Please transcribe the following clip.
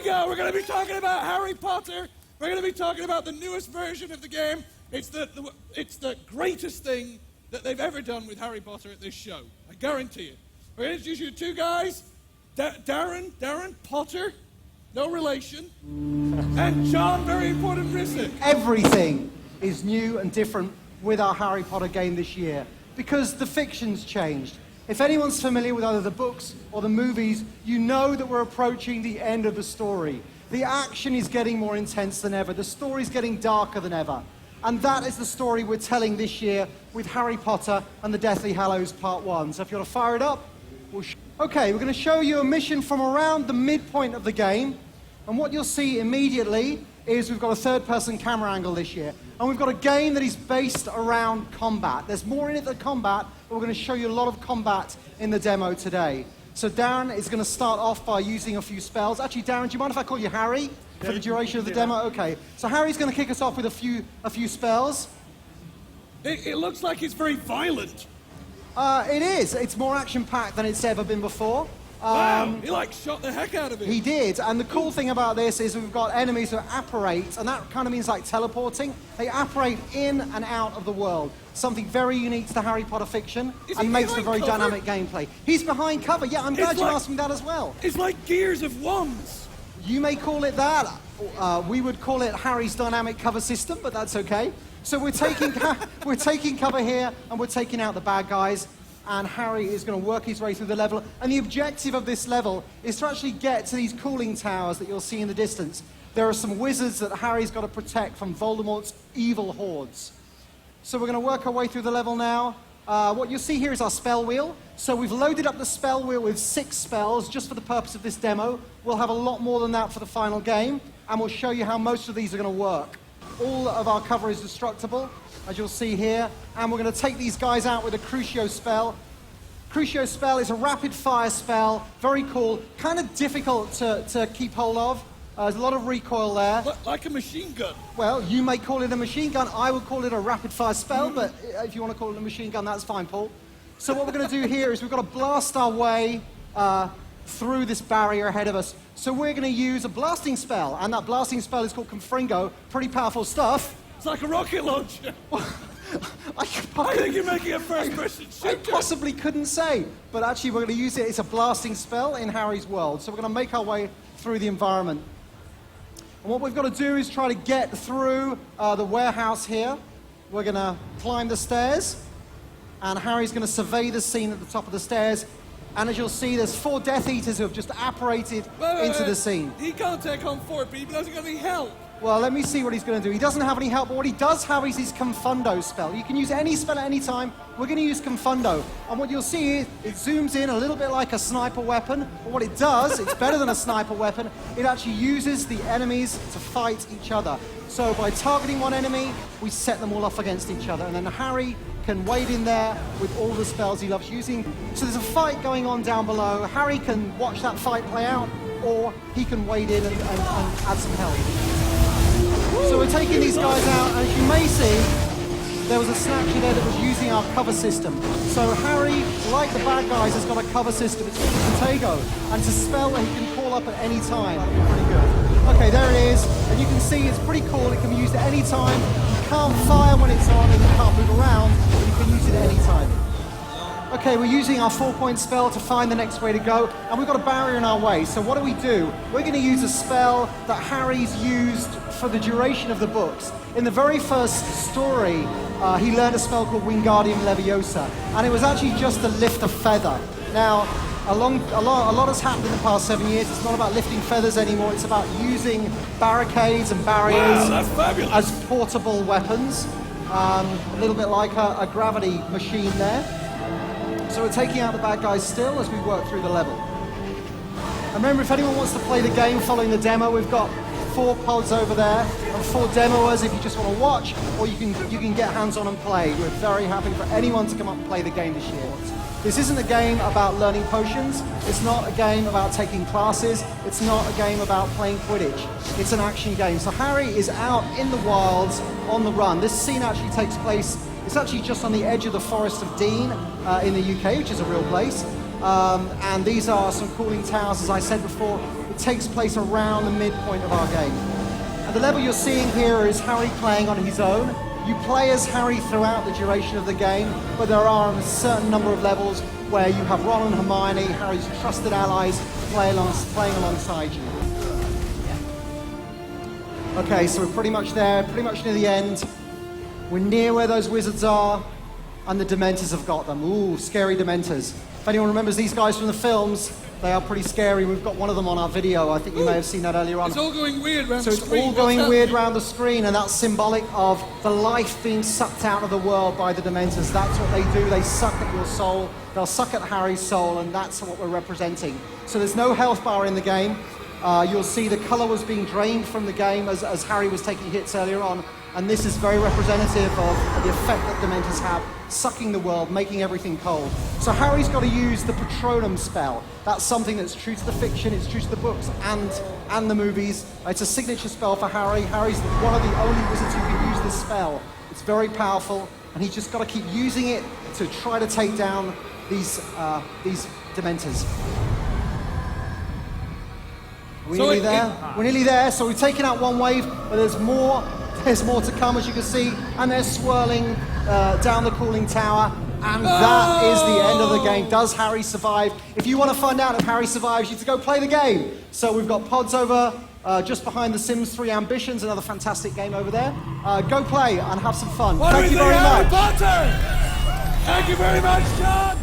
go. We're going to be talking about Harry Potter. We're going to be talking about the newest version of the game. It's the greatest thing that they've ever done with Harry Potter at this show. I guarantee it. We're going to introduce you to two guys. Darren Potter, no relation, and John, very important, Rissik. Everything is new and different with our Harry Potter game this year because the fiction's changed. If anyone's familiar with either the books or the movies, you know that we're approaching the end of the story. The action is getting more intense than ever. The story's getting darker than ever. And that is the story we're telling this year with Harry Potter and the Deathly Hallows Part 1. So if you want to fire it up, okay, we're going to show you a mission from around the midpoint of the game. And what you'll see immediately is we've got a third-person camera angle this year. And we've got a game that is based around combat. There's more in it than combat, but we're going to show you a lot of combat in the demo today. So Darren is going to start off by using a few spells. Actually, Darren, do you mind if I call you Harry for the duration of the demo? Okay. So Harry's going to kick us off with a few spells. It looks like it's very violent. It is. It's more action-packed than it's ever been before. Wow, he like shot the heck out of it. He did, and the cool thing about this is we've got enemies who apparate, and that kind of means like teleporting. They apparate in and out of the world. Something very unique to the Harry Potter fiction, and makes for very dynamic gameplay. He's behind cover. Yeah, I'm glad you asked me that as well. It's like Gears of Wands. You may call it that. We would call it Harry's dynamic cover system, but that's okay. So we're taking cover here, and we're taking out the bad guys. And Harry is going to work his way through the level. And the objective of this level is to actually get to these cooling towers that you'll see in the distance. There are some wizards that Harry's got to protect from Voldemort's evil hordes. So we're going to work our way through the level now. What you'll see here is our spell wheel. So we've loaded up the spell wheel with 6 spells just for the purpose of this demo. We'll have a lot more than that for the final game. And we'll show you how most of these are going to work. All of our cover is destructible, as you'll see here, and we're going to take these guys out with a Crucio spell. Crucio spell is a rapid-fire spell, very cool, kind of difficult to keep hold of. There's a lot of recoil there. Like a machine gun. Well, you may call it a machine gun. I would call it a rapid-fire spell, but if you want to call it a machine gun, that's fine, Paul. So what we're going to do here is we've got to blast our way through this barrier ahead of us. So we're going to use a blasting spell, and that blasting spell is called Confringo. Pretty powerful stuff. It's like a rocket launcher. I think you're making a first-person shooter. I possibly couldn't say, but actually we're going to use it. It's a blasting spell in Harry's world. So we're going to make our way through the environment. And what we've got to do is try to get through the warehouse here. We're going to climb the stairs, and Harry's going to survey the scene at the top of the stairs. And as you'll see, there's 4 Death Eaters who have just apparated into the scene. He can't take on 4 people. He hasn't got any help. Well, let me see what he's going to do. He doesn't have any help, but what he does have is his Confundo spell. You can use any spell at any time. We're going to use Confundo. And what you'll see is it zooms in a little bit like a sniper weapon. But what it does, it's better than a sniper weapon. It actually uses the enemies to fight each other. So by targeting one enemy, we set them all off against each other. And then Harry can wade in there with all the spells he loves using. So there's a fight going on down below. Harry can watch that fight play out, or he can wade in and add some help. So we're taking these guys out, and as you may see, there was a snatcher there that was using our cover system. So Harry, like the bad guys, has got a cover system. It's called Protego, and it's a spell that he can call up at any time. Pretty good. Okay, there it is, and you can see it's pretty cool. It can be used at any time. You can't fire when it's on, and you can't move around, but you can use it at any time. Okay, we're using our 4-point spell to find the next way to go, and we've got a barrier in our way. So what do? We're going to use a spell that Harry's used for the duration of the books. In the very first story, he learned a spell called Wingardium Leviosa, and it was actually just to lift a feather. Now, a lot has happened in the past 7 years. It's not about lifting feathers anymore. It's about using barricades and barriers as portable weapons. A little bit like a gravity machine there. So we're taking out the bad guys still as we work through the level. And remember, if anyone wants to play the game following the demo, we've got 4 pods over there and 4 demoers if you just want to watch, or you can get hands-on and play. We're very happy for anyone to come up and play the game this year. This isn't a game about learning potions. It's not a game about taking classes. It's not a game about playing Quidditch. It's an action game. So Harry is out in the wilds on the run. This scene actually takes place, it's actually just on the edge of the Forest of Dean in the UK, which is a real place. And these are some cooling towers, as I said before. It takes place around the midpoint of our game. And the level you're seeing here is Harry playing on his own. You play as Harry throughout the duration of the game, but there are a certain number of levels where you have Ron and Hermione, Harry's trusted allies, playing alongside you. Okay, so we're pretty much there, pretty much near the end. We're near where those wizards are, and the Dementors have got them. Ooh, scary Dementors. If anyone remembers these guys from the films, they are pretty scary. We've got one of them on our video. I think you may have seen that earlier on. It's all going weird around So the it's screen. all going weird around the screen, and that's symbolic of the life being sucked out of the world by the Dementors. That's what they do. They suck at your soul. They'll suck at Harry's soul, and that's what we're representing. So there's no health bar in the game. You'll see the color was being drained from the game as Harry was taking hits earlier on, and this is very representative of the effect that Dementors have, sucking the world, making everything cold. So Harry's got to use the Patronum spell. That's something that's true to the fiction, it's true to the books and the movies. It's a signature spell for Harry. Harry's one of the only wizards who can use this spell. It's very powerful, and he's just got to keep using it to try to take down these Dementors. We're nearly there. We're nearly there. So we've taken out one wave, but there's more. There's more to come, as you can see, and they're swirling down the cooling tower, and that is the end of the game. Does Harry survive? If you want to find out if Harry survives, you have to go play the game. So we've got pods over just behind the Sims 3 Ambitions, another fantastic game over there. Go play and have some fun. What Thank do you we very think, Harry much. Potter? Thank you very much, John.